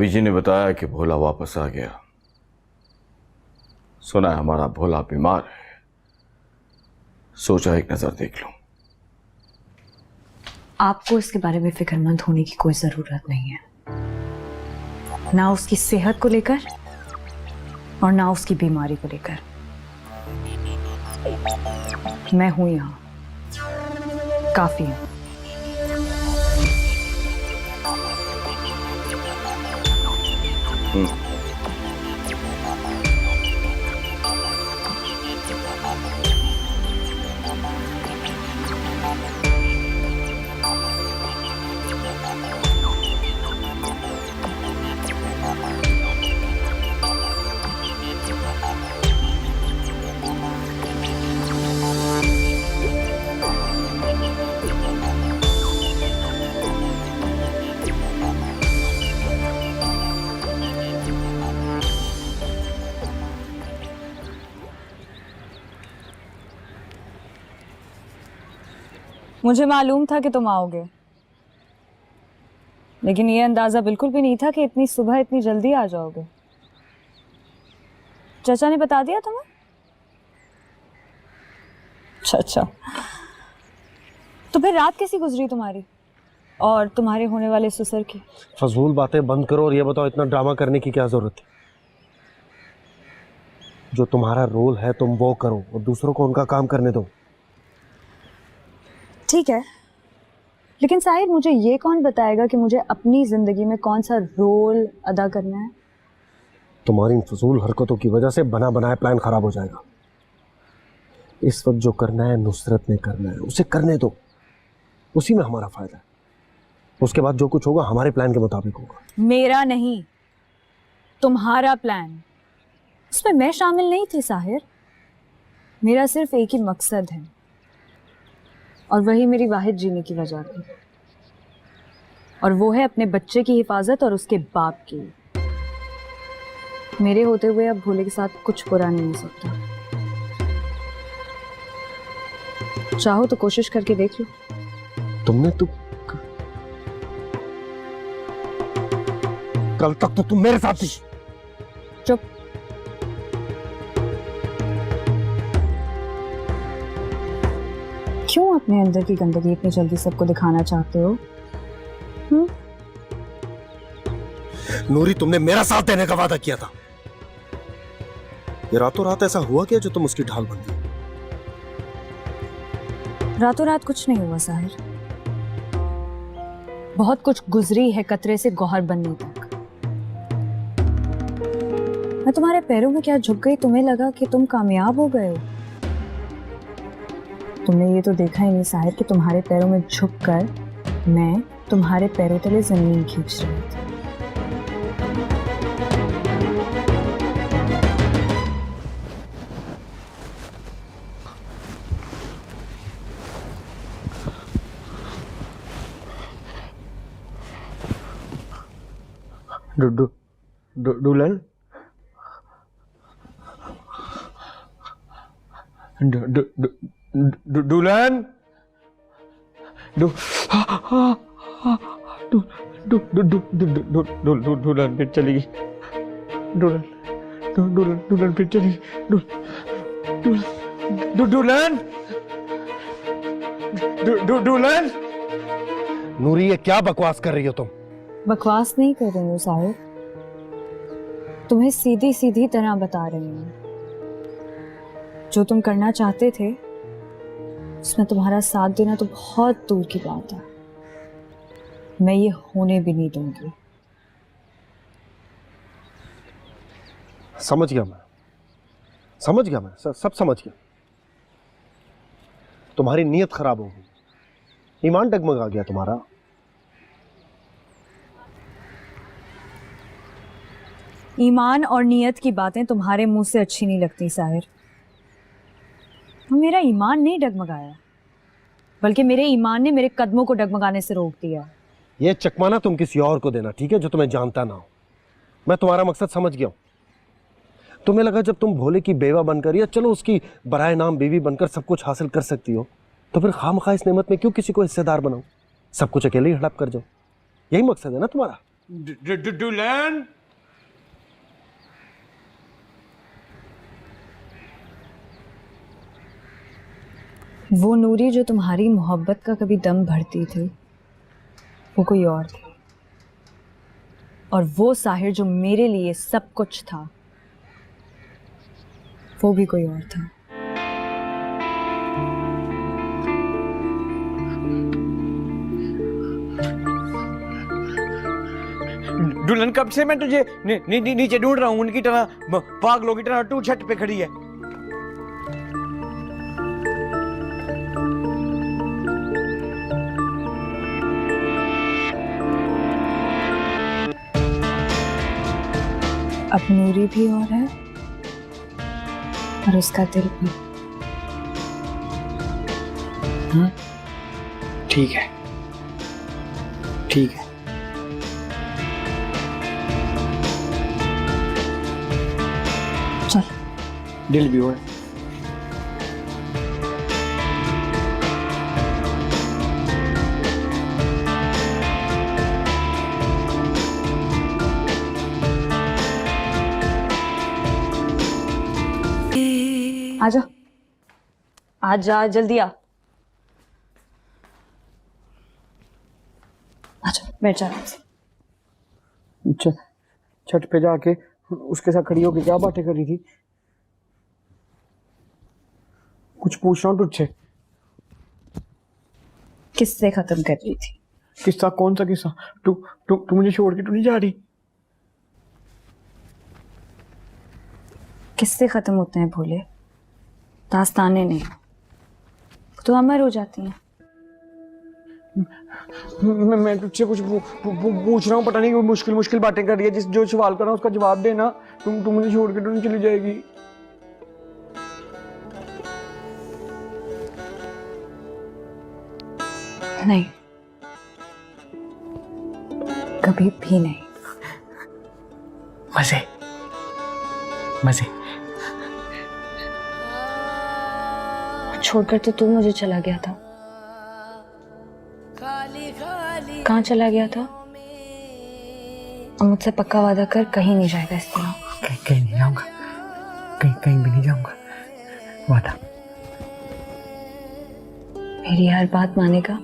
भाभी जी ने बताया कि भोला वापस आ गया। सुना है हमारा भोला बीमार है, सोचा एक नजर देख लूं। आपको इसके बारे में फिक्रमंद होने की कोई जरूरत नहीं है, ना उसकी सेहत को लेकर और ना उसकी बीमारी को लेकर। मैं हूं यहां, काफी हूं। मुझे मालूम था कि तुम आओगे, लेकिन ये अंदाजा बिल्कुल भी नहीं था कि इतनी सुबह इतनी जल्दी आ जाओगे। चाचा ने बता दिया तुम्हें? अच्छा, तो फिर रात कैसी गुजरी तुम्हारी और तुम्हारे होने वाले ससुर की? फजूल बातें बंद करो और ये बताओ इतना ड्रामा करने की क्या जरूरत है? जो तुम्हारा रोल है तुम वो करो और दूसरों को उनका काम करने दो। ठीक है, लेकिन साहिर मुझे ये कौन बताएगा कि मुझे अपनी जिंदगी में कौन सा रोल अदा करना है? तुम्हारी इन फजूल हरकतों की वजह से बना बनाया प्लान खराब हो जाएगा। इस वक्त जो करना है नुसरत ने करना है, उसे करने दो, उसी में हमारा फायदा है। उसके बाद जो कुछ होगा हमारे प्लान के मुताबिक होगा। मेरा नहीं, तुम्हारा प्लान। उसमें मैं शामिल नहीं थी साहिर। मेरा सिर्फ एक ही मकसद है और वही मेरी वाहिद जीने की वजह थी, और वो है अपने बच्चे की हिफाजत और उसके बाप की। मेरे होते हुए अब भोले के साथ कुछ बुरा नहीं हो सकता। चाहो तो कोशिश करके देख लो। तुमने तो कल तक तो तुम मेरे साथ थी। चुप। क्यों अपने अंदर की गंदगी इतनी जल्दी सबको दिखाना चाहते हो? नूरी, तुमने मेरा साथ देने का वादा किया था। ये रातों रात ऐसा हुआ क्या जो तुम उसकी ढाल बन गई? रातों रात कुछ नहीं हुआ साहिर। बहुत कुछ गुजरी है कतरे से गौहर बनने तक। मैं तुम्हारे पैरों में क्या झुक गई, तुम्हें लगा कि तुम कामयाब हो गए हो? तुमने ये तो देखा ही नहीं साहिर कि तुम्हारे पैरों में झुककर मैं तुम्हारे पैरों तले जमीन खींच रही थी। दुल्हन, दुल्हन, दुल्हन फिर चली गई। दुल्हन फिर चली गई। दुल्हन। नूरी, ये क्या बकवास कर रही हो तुम? बकवास नहीं कर रही हूँ साहिर, तुम्हें सीधी सीधी तरह बता रही हूँ। जो तुम करना चाहते थे उसमें तुम्हारा साथ देना तो बहुत दूर की बात है। मैं ये होने भी नहीं दूंगी। समझ गया मैं, सब समझ गया। तुम्हारी नीयत खराब हो गई, ईमान डगमगा गया तुम्हारा। ईमान और नीयत की बातें तुम्हारे मुंह से अच्छी नहीं लगती साहिर। मेरा ईमान नहीं डगमगाया, बल्कि मेरे ईमान ने मेरे कदमों को डगमगाने से रोक दिया। ये चकमाना तुम किसी और को देना, ठीक है, जो तुम्हें जानता ना हो। मैं तुम्हारा मकसद समझ गया हूं। तुम्हें लगा जब तुम भोले की बेवा बनकर या चलो उसकी बराए नाम बीवी बनकर सब कुछ हासिल कर सकती हो, तो फिर खामखा इस नेमत में क्यों किसी को हिस्सेदार बनाओ? सब कुछ अकेले ही हड़प कर जाओ। यही मकसद है ना तुम्हारा? दुल्हन वो नूरी जो तुम्हारी मोहब्बत का कभी दम भरती थी वो कोई और थी, और वो साहिर जो मेरे लिए सब कुछ था वो भी कोई और था। दुल्हन कब से मैं तुझे नीचे ढूंढ रहा हूँ, उनकी तरह पागलों की तरह तू छत पे खड़ी है। अब नूरी भी और है और उसका दिल भी। हाँ ठीक है, ठीक है। चल दिल भी हो। आजा आजा, जल्दी आ। आजा बैठ जा आराम से। छत पे जाके उसके साथ खड़ी होकर क्या बातें कर रही थी? कुछ पूछ रहा हूँ तुझसे। किससे खत्म कर रही थी? किस्सा? कौन सा किस्सा? तू मुझे छोड़ के तो नहीं जा रही? किससे खत्म होते हैं भोले, दास्ताने नहीं, तो अमर हो जाती हैं। मैं तुझसे कुछ पूछ रहा हूँ, पता नहीं मुश्किल मुश्किल बातें कर रही है। जो सवाल कर रहा हूँ उसका जवाब देना। तुम मुझे छोड़ के तो नहीं चली जाएगी? नहीं, कभी भी नहीं। मजे मजे। छोड़कर तो तू मुझे चला गया था। कहाँ चला गया था? और मुझसे पक्का वादा कर कहीं नहीं जाएगा इस तरह। कहीं नहीं जाऊंगा, कहीं भी नहीं जाऊंगा, वादा। मेरी हर बात मानेगा?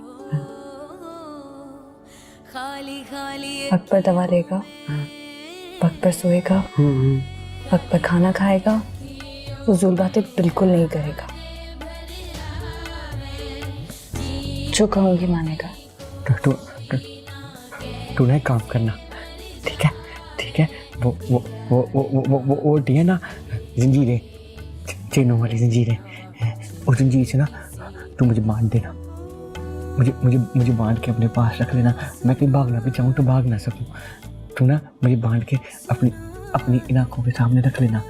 वक्त पर दवा लेगा, वक्त पर सोएगा, वक्त पर खाना खाएगा, फजूल बातें बिल्कुल नहीं करेगा। जो कहूंगी मानेगा। तू ना काम करना, ठीक है? ठीक है, वो होती है ना जंजीरें, चेनों वाली जंजीरें, उस जंजीर से ना तू मुझे बांध देना। मुझे बांध के अपने पास रख लेना। मैं कहीं भागना भी चाहूँ तो भाग ना सकूँ। तू ना मुझे बांध के अपनी इन आँखों के सामने रख लेना,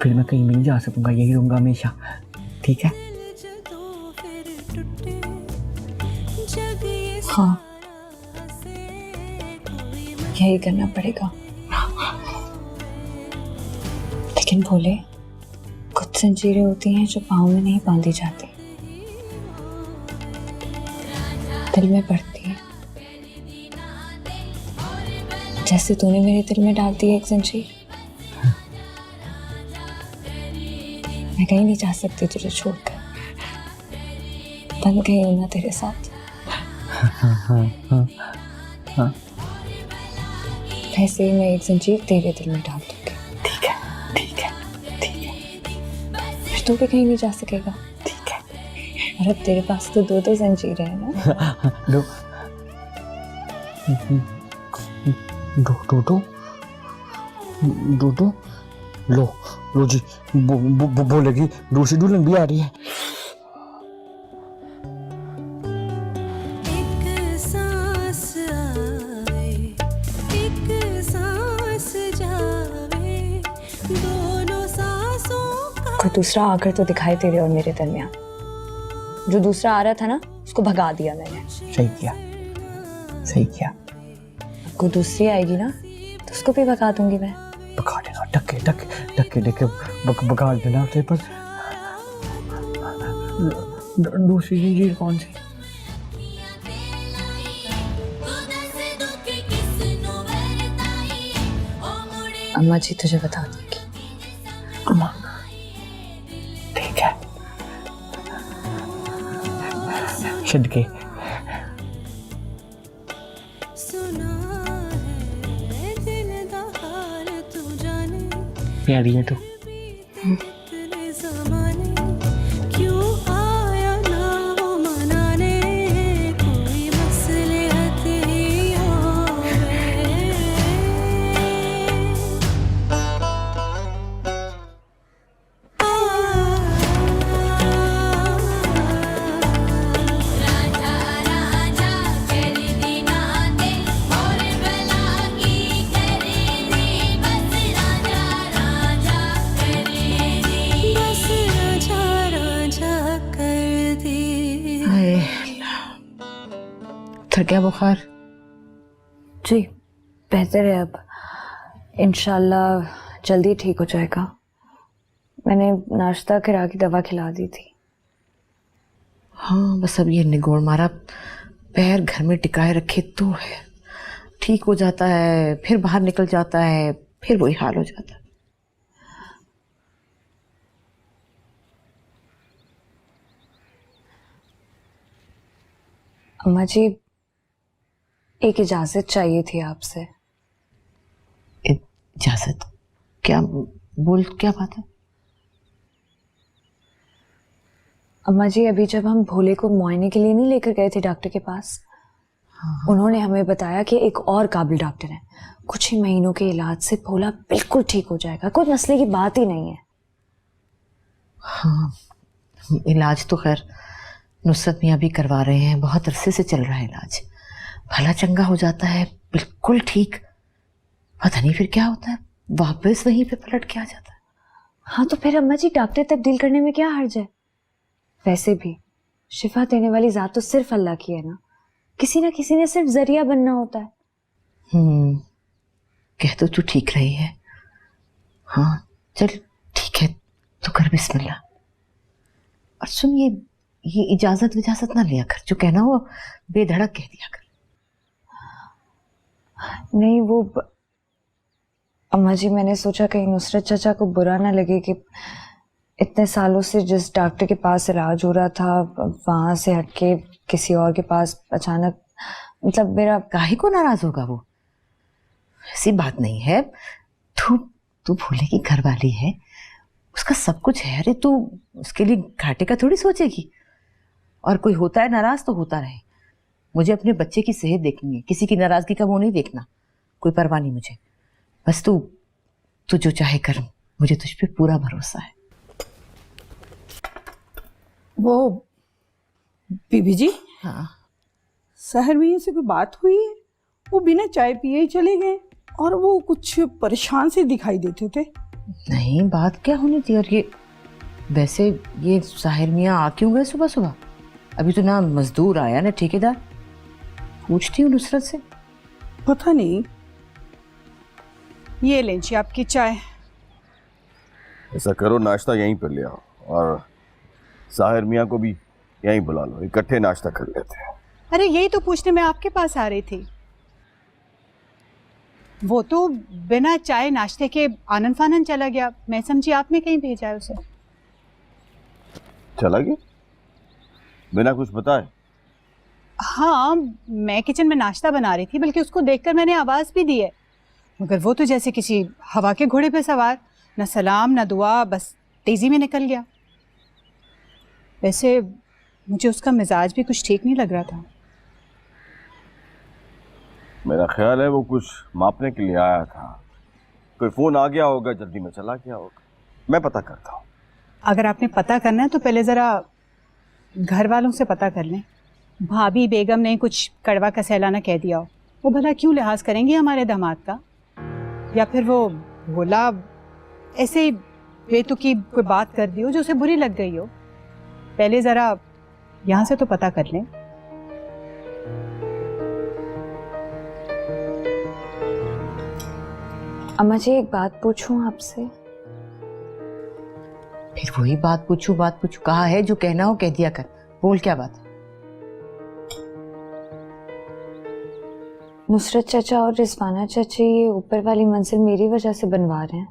फिर मैं कहीं भी नहीं जा सकूँगा, यही रहूँगा हमेशा, ठीक है? हाँ, यही करना पड़ेगा। लेकिन भोले, कुछ जंजीरें होती हैं जो पाँव में नहीं बांधी जाती, दिल में पड़ती है। जैसे तूने मेरे दिल में डाल दी एक जंजीर। मैं कहीं नहीं जा सकती तुझे छोड़कर, बन गई हूं ना तेरे साथ। वैसे ही मैं एक जंजीर तेरे दिल में डाल दूंगी। ठीक है, ठीक है, ठीक है। फिर तू भी कहीं नहीं जा सकेगा। ठीक है। और अब तेरे पास तो दो जंजीरें हैं ना? दो लो जी, बोलेगी दूसरी दुल्हन भी आ रही है। कोई दूसरा आकर तो दिखाई तेरे और मेरे दरमियान। जो दूसरा आ रहा था ना, उसको भगा दिया मैंने। सही किया, सही किया। कोई दूसरी आएगी ना तो उसको भी भगा दूंगी मैं। भगा देना, टक्के भगा देना उसे। पर दूसरी जंजीर कौन सी? अम्मा जी तुझे बता देगी। अम्मा ठीक है सदके प्यारी है तू। उतर गया बुखार? जी बेहतर है अब, इंशाल्लाह जल्दी ठीक हो जाएगा। मैंने नाश्ता करा के दवा खिला दी थी। हाँ बस अब ये निगोड़ मारा पैर घर में टिकाए रखे तो है, ठीक हो जाता है फिर बाहर निकल जाता है, फिर वही हाल हो जाता है। अम्मा जी एक इजाजत चाहिए थी आपसे। इजाजत? क्या बोल, क्या बात है? अम्मा जी अभी जब हम भोले को मुआयने के लिए नहीं लेकर गए थे डॉक्टर के पास, उन्होंने हमें बताया कि एक और काबिल डॉक्टर है, कुछ ही महीनों के इलाज से भोला बिल्कुल ठीक हो जाएगा, कोई मसले की बात ही नहीं है। हाँ इलाज तो खैर नुसरत मियाँ भी करवा रहे हैं, बहुत अरसे से चल रहा है इलाज, भला चंगा हो जाता है बिल्कुल ठीक, पता नहीं फिर क्या होता है, वापस वहीं पे पलट के आ जाता है। हाँ तो फिर अम्मा जी डॉक्टर तब्दील करने में क्या हर्ज है? वैसे भी शिफा देने वाली जात तो सिर्फ अल्लाह की है ना, किसी ना किसी ने सिर्फ जरिया बनना होता है। कह तो तू ठीक रही है। हाँ चल ठीक है तो कर बिस्मिल्लाह। और सुन ये इजाजत विजाजत ना लिया कर, जो कहना हो बेधड़क कह दिया कर। नहीं वो अम्मा जी मैंने सोचा कहीं नुसरत चाचा को बुरा ना लगे कि इतने सालों से जिस डॉक्टर के पास इलाज हो रहा था वहां से हटके किसी और के पास अचानक, मतलब मेरा। काहे को नाराज होगा वो, ऐसी बात नहीं है। तू भोले की घरवाली है, उसका सब कुछ है, अरे तू उसके लिए घाटे का थोड़ी सोचेगी। और कोई होता है नाराज तो होता रहे, मुझे अपने बच्चे की सेहत देखनी है, किसी की नाराजगी का वो नहीं देखना, कोई परवाह नहीं मुझे। बस तू जो चाहे कर, मुझे तुझ पे पूरा भरोसा है। वो बीबी जी, हाँ सहर में से कोई बात हुई है? वो बिना चाय पिए ही चले गए और वो कुछ परेशान से दिखाई देते थे। नहीं बात क्या होनी थी। और ये वैसे ये साहिर मियाँ आ क्यों गए सुबह सुबह? अभी तो ना मजदूर आया ना ठेकेदार, पूछती हूँ नुसरत से। पता नहीं। ये लें जी आपकी चाय। ऐसा करो नाश्ता यहीं पर ले आओ और साहिर मियाँ को भी यहीं बुला लो, इकट्ठे नाश्ता कर लेते हैं। अरे यही तो पूछने मैं आपके पास आ रही थी। वो तो बिना चाय नाश्ते के आनन फानन चला गया, मैं समझी आपने कहीं भेजा है उसे। चला गया बिना कुछ बताए? हाँ मैं किचन में नाश्ता बना रही थी, बल्कि उसको देखकर मैंने आवाज भी दी है, मगर वो तो जैसे किसी हवा के घोड़े पे सवार, न सलाम न दुआ, बस तेजी में निकल गया। वैसे मुझे उसका मिजाज भी कुछ ठीक नहीं लग रहा था। मेरा ख्याल है वो कुछ मापने के लिए आया था, कोई फोन आ गया होगा, जल्दी में चला गया होगा। मैं पता करता हूँ। अगर आपने पता करना है तो पहले ज़रा घर वालों से पता कर लें। भाभी बेगम ने कुछ कड़वा कसैलाना कह दिया हो, वो भला क्यों लिहाज करेंगी हमारे दामाद का? या फिर वो भोला ऐसे ही बेतुकी कोई बात कर दी हो जो उसे बुरी लग गई हो। पहले ज़रा यहाँ से तो पता कर लें। अम्मा जी एक बात पूछूं आपसे? फिर वही बात पूछू कहा है, जो कहना हो कह दिया कर, बोल क्या बात है? नुसरत चाचा और रिजवाना चाची ये ऊपर वाली मंजिल मेरी वजह से बनवा रहे हैं।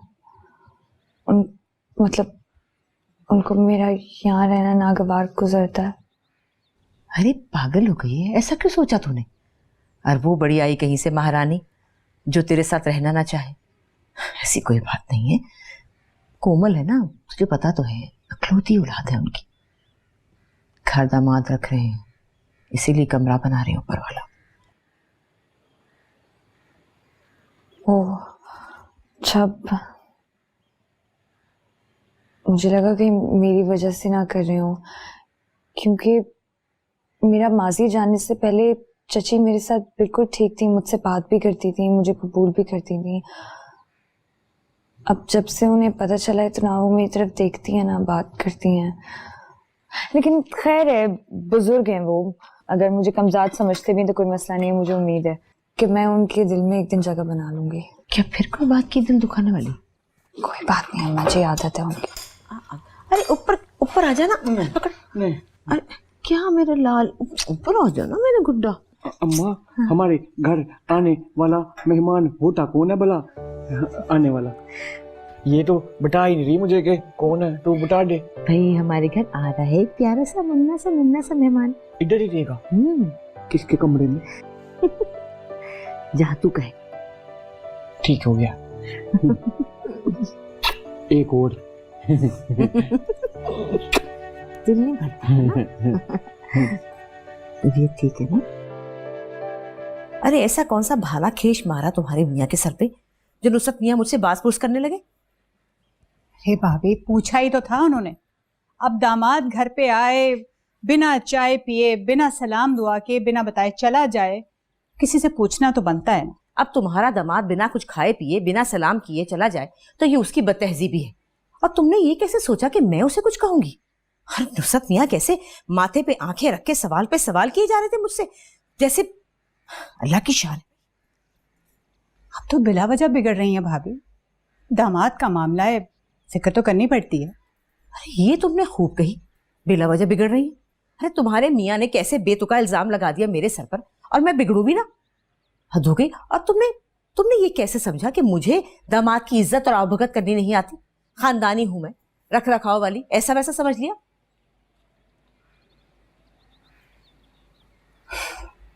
मतलब उनको मेरा यहाँ रहना नागवार गुजरता है। अरे पागल हो गई है, ऐसा क्यों सोचा तूने? और वो बड़ी आई कहीं से महारानी जो तेरे साथ रहना ना चाहे। ऐसी कोई बात नहीं है। कोमल है ना, तुझे पता तो है, इकलौती औलाद है उनकी। घर दामाद रख रहे हैं, इसीलिए कमरा बना रहे हैं ऊपर वाला। ओह, जब मुझे लगा कि मेरी वजह से ना कर रही हूँ, क्योंकि मेरा माजी जानने से पहले चची मेरे साथ बिल्कुल ठीक थी, मुझसे बात भी करती थी, मुझे कबूल भी करती थी। अब जब से उन्हें पता चला है तो ना वो मेरी तरफ देखती है ना बात करती हैं। लेकिन खैर है, बुजुर्ग हैं वो, अगर मुझे कमज़ाद समझते भी तो कोई मसला नहीं है। मुझे उम्मीद है कि मैं उनके दिल में एक दिन जगह बना लूंगी। क्या फिर कोई बात की दिल दुखाने वाली? कोई बात नहीं है, मुझे आदत है उनकी। अरे ऊपर ऊपर आ जाना, पकड़। अरे क्या मेरे लाल, ऊपर आ जाना मेरे गुड्डा। अम्मा, हमारे घर आने वाला मेहमान होता कौन है भला? आने वाला ये तो बता ही नहीं रही मुझे कि कौन है, तू बता दे। भाई हमारे घर आ रहा है एक प्यारा सा मुन्ना सा मेहमान। इधर ही रहेगा? किसके कमरे में? जहाँ तू कहे। ठीक हो गया। एक और। दिल नहीं भरता है ना? ये ठीक है ना? अरे ऐसा कौन सा भाला खेश मारा तुम्हारे मियाँ के सर पे जो नुसरत मियाँ मुझसे बात पूछ करने लगे? अरे भाभी, पूछा ही तो था उन्होंने। अब दामाद घर पे आए, बिना चाय पिए, बिना सलाम दुआ के, बिना बताए चला जाए, किसी से पूछना तो बनता है ना। अब तुम्हारा दामाद बिना कुछ खाए पिए, बिना सलाम किए चला जाए तो ये उसकी बदतहजीबी है। और तुमने ये कैसे सोचा कि मैं उसे कुछ कहूंगी? और नुसरत मियाँ कैसे माथे पे आंखें रख के सवाल पे सवाल किए जा रहे थे मुझसे, जैसे अल्लाह की शान। अब तो बिला वजह बिगड़ रही हैं भाभी। दामाद का मामला है, फिक्र तो करनी पड़ती है। अरे ये तुमने खूब कही, बिला वजह बिगड़ रही है। अरे तुम्हारे मियाँ ने कैसे बेतुका इल्जाम लगा दिया मेरे सर पर, और मैं बिगड़ू भी ना? हद हो गई। और तुमने ये कैसे समझा कि मुझे दामाद की इज्जत और आवभगत करनी नहीं आती? खानदानी हूं मैं, रख रखाव वाली, ऐसा वैसा समझ लिया?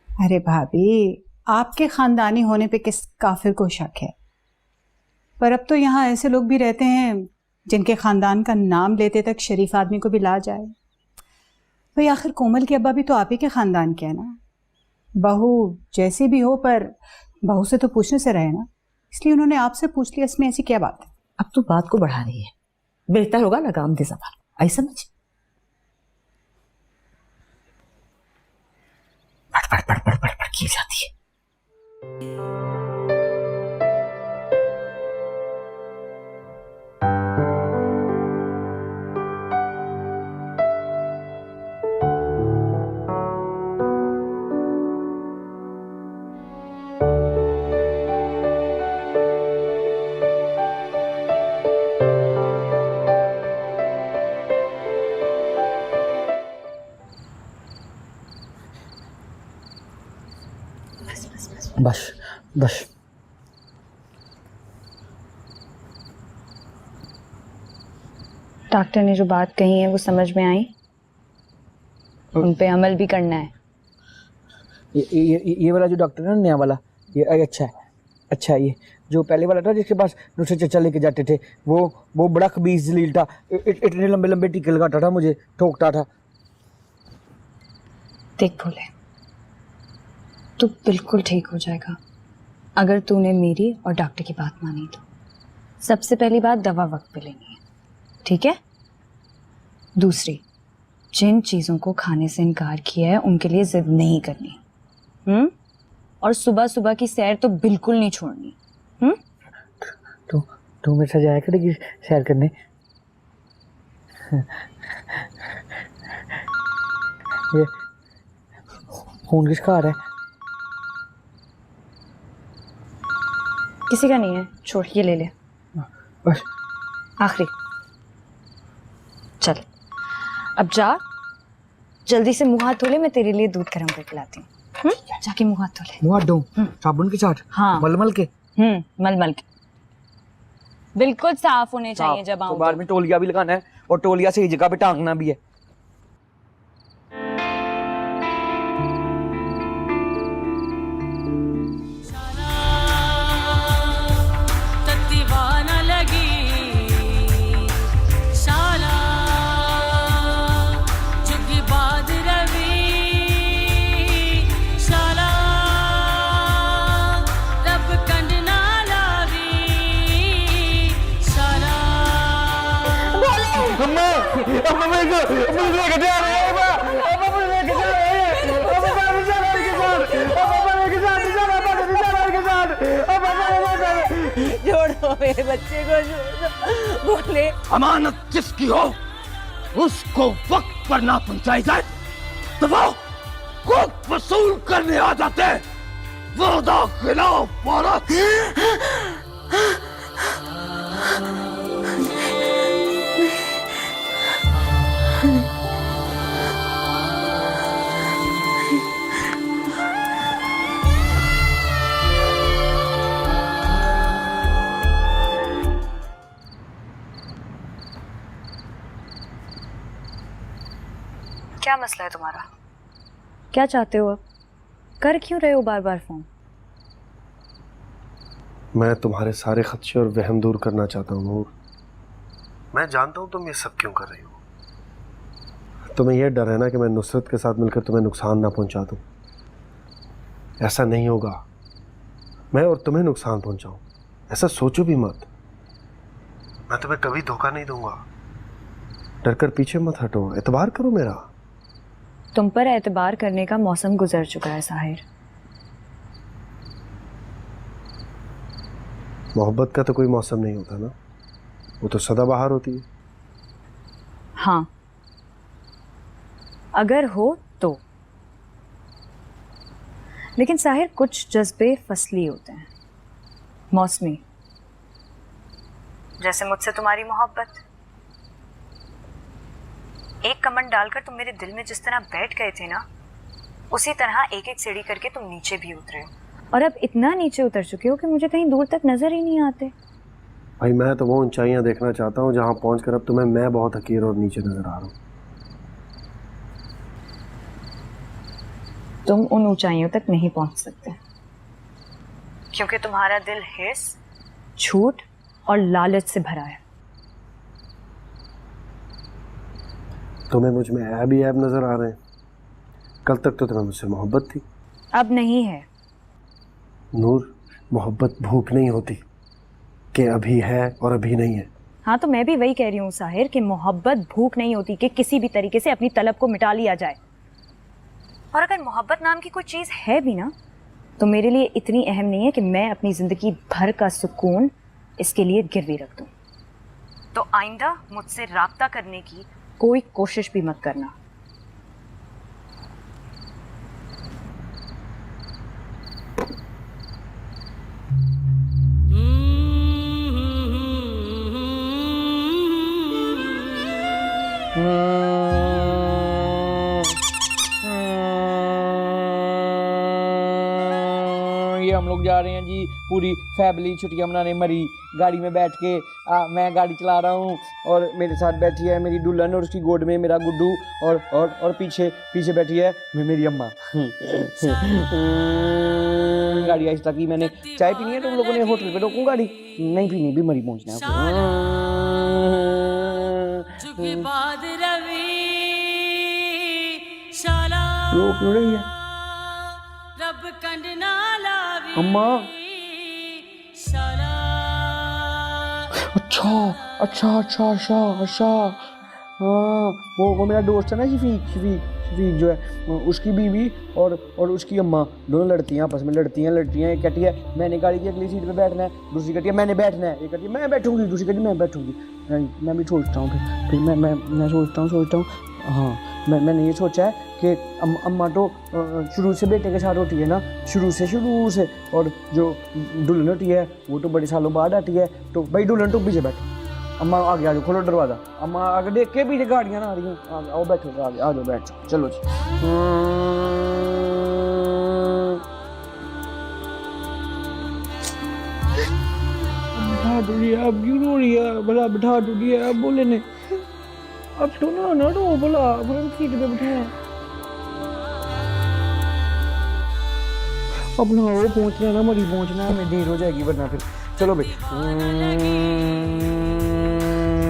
अरे भाभी, आपके खानदानी होने पे किस काफिर को शक है? पर अब तो यहाँ ऐसे लोग भी रहते हैं जिनके खानदान का नाम लेते तक शरीफ आदमी को भी ला जाए। भाई आखिर कोमल के अब्बा भी तो आप ही के खानदान के हैं ना। बहू जैसी भी हो, पर बहू से तो पूछने से रहे ना, इसलिए उन्होंने आपसे पूछ लिया। इसमें ऐसी क्या बात है? अब तो बात को बढ़ा रही है। बेहतर होगा लगाम दे ज़बान, आई समझ? पड़ की जाती है। बस बस। डॉक्टर ने जो बात कही है वो समझ में आई? उन पे अमल भी करना है। ये वाला जो डॉक्टर है ना, नया वाला, ये अच्छा है। अच्छा है। ये जो पहले वाला था जिसके पास नुसरत चाचा लेके जाते थे, वो बड़ा खबीस जलील था। इतने लंबे लंबे टीके लगाता था, मुझे ठोकता था। देख भोले, तू बिल्कुल ठीक हो जाएगा अगर तूने मेरी और डॉक्टर की बात मानी तो। सबसे पहली बात, दवा वक्त पे लेनी है, ठीक है? दूसरी, जिन चीज़ों को खाने से इनकार किया है उनके लिए जिद नहीं करनी। और सुबह सुबह की सैर तो बिल्कुल नहीं छोड़नी। तू मेरे साथ जाया करेगी सैर करने? ये फोन किसका आ रहा है? किसी का नहीं है, छोड़, ये ले ले बस। आखिरी। चल अब जा, जल्दी से मुंह हाथ धो ले, मैं तेरे लिए दूध गर्म करके लाती हूँ। जाके मुंह हाथ धो ले। मुंह दो साबुन के साथ? हाँ। मलमल के? मलमल के बिल्कुल साफ होने चाहिए जब तो आऊं। बाहर में तौलिया भी लगाना है और तौलिया सही जगह पे टांगना भी है। छोड़ो मेरे बच्चे को, छोड़ो। बोले अमानत जिसकी हो उसको वक्त पर ना पहुंचाई जाए तो वो खुद वसूल करने आ जाते हैं। वादा खिलाफ वादा। क्या मसला है तुम्हारा? क्या चाहते हो अब? कर क्यों रहे हो बार बार फोन? मैं तुम्हारे सारे खदशे और वहम दूर करना चाहता हूँ नूर। मैं जानता हूँ तुम ये सब क्यों कर रही हो। तुम्हें यह डर है ना कि मैं नुसरत के साथ मिलकर तुम्हें नुकसान ना पहुंचा दूं। ऐसा नहीं होगा, मैं और तुम्हें नुकसान पहुंचाऊं, ऐसा सोचो भी मत। मैं तुम्हें कभी धोखा नहीं दूंगा। डर कर पीछे मत हटो, एतबार करो मेरा। तुम पर एतबार करने का मौसम गुजर चुका है साहिर। मोहब्बत का तो कोई मौसम नहीं होता ना, वो तो सदाबहार होती है। हाँ, अगर हो तो। लेकिन साहिर कुछ जज्बे फसली होते हैं, मौसमी। जैसे मुझसे तुम्हारी मोहब्बत। एक कमंड डालकर तुम मेरे दिल में जिस तरह बैठ गए थे ना, उसी तरह एक एक सीढ़ी करके तुम नीचे भी उतरे हो। और अब इतना नीचे उतर चुके हो कि मुझे कहीं दूर तक नजर ही नहीं आते। भाई मैं तो वो ऊंचाइयां देखना चाहता हूँ जहां पहुंचकर अब तुम्हें मैं बहुत हकीर और नीचे नजर आ रहा हूँ। तुम उन ऊंचाइयों तक नहीं पहुंच सकते, क्योंकि तुम्हारा दिल हिर्स, झूठ और लालच से भरा है। तुम्हें मुझ में ऐब ही ऐब नजर आ रहे हैं। कल तक तो तुम्हें मुझसे मोहब्बत थी। अब नहीं है। नूर, मोहब्बत भूख नहीं होती कि अभी है और अभी नहीं है। हाँ, तो मैं भी वही कह रही हूँ साहिर कि मोहब्बत भूख नहीं होती कि किसी भी तरीके से अपनी तलब को मिटा लिया जाए। और अगर मोहब्बत नाम की कोई चीज़ है भी ना, तो मेरे लिए इतनी अहम नहीं है कि मैं अपनी ज़िंदगी भर का सुकून इसके लिए गिरवी रख दूँ। तो आइंदा मुझसे राब्ता करने की कोई कोशिश भी मत करना। ये हम लोग जा रहे हैं जी, पूरी फैमिली छुट्टियां मनाने मरी। गाड़ी में बैठ के मैं गाड़ी चला रहा हूँ और मेरे साथ बैठी है मेरी दुल्हन और उसकी गोद में मेरा गुड्डू और पीछे बैठी है मेरी अम्मा। गाड़ी आहिस्ता की। मैंने चाय पीनी है तो उन लोगों ने होटल पे रोकूं गाड़ी? नहीं पीनी, भी मरी पहुँचना है। रोक क्यों रही है अम्मा? अच्छा। हाँ, वो मेरा दोस्त है ना शफीक जो है, उसकी बीवी और उसकी अम्मा दोनों लड़ती हैं, आपस में लड़ती हैं। एक कहती है मैंने गाड़ी की अगली सीट पे बैठना है, दूसरी कहती है मैंने बैठना है। एक कहती है मैं बैठूंगी, दूसरी कहती है मैं बैठूंगी। मैं भी सोचता हूँ फिर मैं सोचता हूँ हाँ, मैंने ये सोचा है कि अम्मा तो शुरू से बेटे के साथ होती है ना, शुरू से। और जो दुल्हन होती है वो तो बड़े सालों बाद आती है। तो भाई दुल्हन तो पीछे बैठो, अम्मा आगे आ जाओ, खोलो दरवाज़ा। अम्मा आगे देख के पीछे गाड़ियाँ ना आ रही हैं, आओ बैठो, आगे आ जाओ, बैठ चलो जी। तो लिया, अब क्यों रो रही है? भला बिठा तो दिया, अब बोले ने अब तो ना रो भला, फ्रंट सीट पे बिठाया। अपना वो पहुंचना है ना, मरी पहुंचना है, हमें देर हो जाएगी वरना फिर। चलो भाई,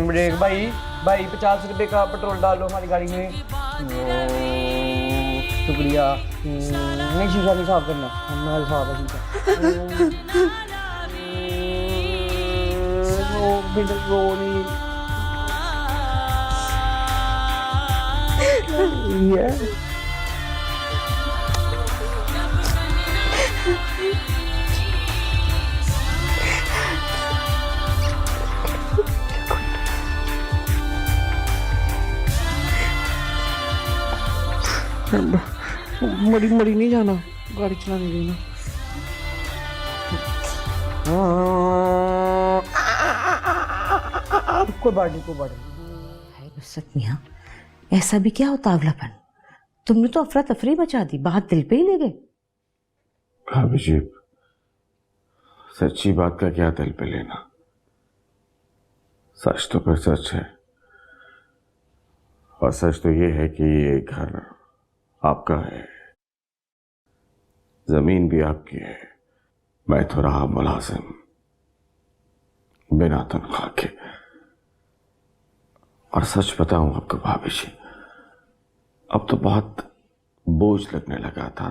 ब्रेक भाई, 50 रुपए का पेट्रोल डालो हमारी गाड़ी में। शुक्रिया। नहीं शीशा नहीं साफ करना, हमारा साफ है शीशा। रो नहीं मरी नहीं जाना, गाड़ी चलाने देना। कोई बात नहीं। है नुसरत मियाँ, ऐसा भी क्या होता अवलापन? तुमने तो अफरा तफरी मचा दी, बात दिल पे ही ले गए। भाभी जी, सच्ची बात का क्या दिल पे लेना, सच तो फिर सच है, और सच तो ये है कि ये घर आपका है, जमीन भी आपकी है, मैं तो रहा मुलाजिम बिना तनख्वाह के। और सच बताऊं आपको भाभी जी, अब तो बहुत बोझ लगने लगा था,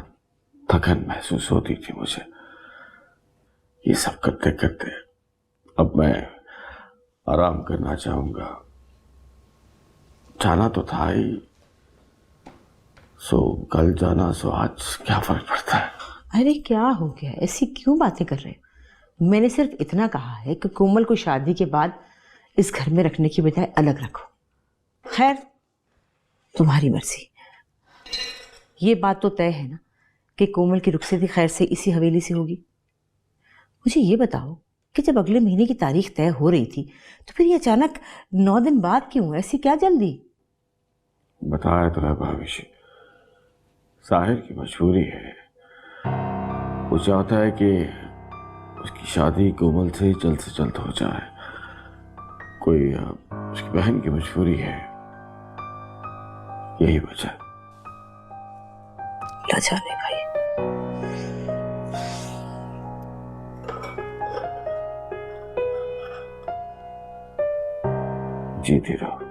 थकन महसूस होती थी मुझे ये सब करते करते। अब मैं आराम करना चाहूंगा, जाना तो था ही, सो कल जाना, सो आज क्या फर्क पड़ता है। अरे क्या हो गया, ऐसी क्यों बातें कर रहे हो? मैंने सिर्फ इतना कहा है कि कोमल को शादी के बाद इस घर में रखने की बजाय अलग रखो। खैर, तुम्हारी मर्जी। ये बात तो तय है ना कि कोमल की रुखसती खैर से इसी हवेली से होगी। मुझे ये बताओ कि जब अगले महीने की तारीख तय हो रही थी तो फिर ये अचानक 9 दिन बाद क्यों? ऐसी क्या जल्दी? बताया तो है भाभी जी, साहिर की मजबूरी है, वो चाहता है कि उसकी शादी कोमल से जल्द हो जाए। कोई उसकी बहन की मजबूरी है, यही वजह। ला जाने भाई। जीती रहो।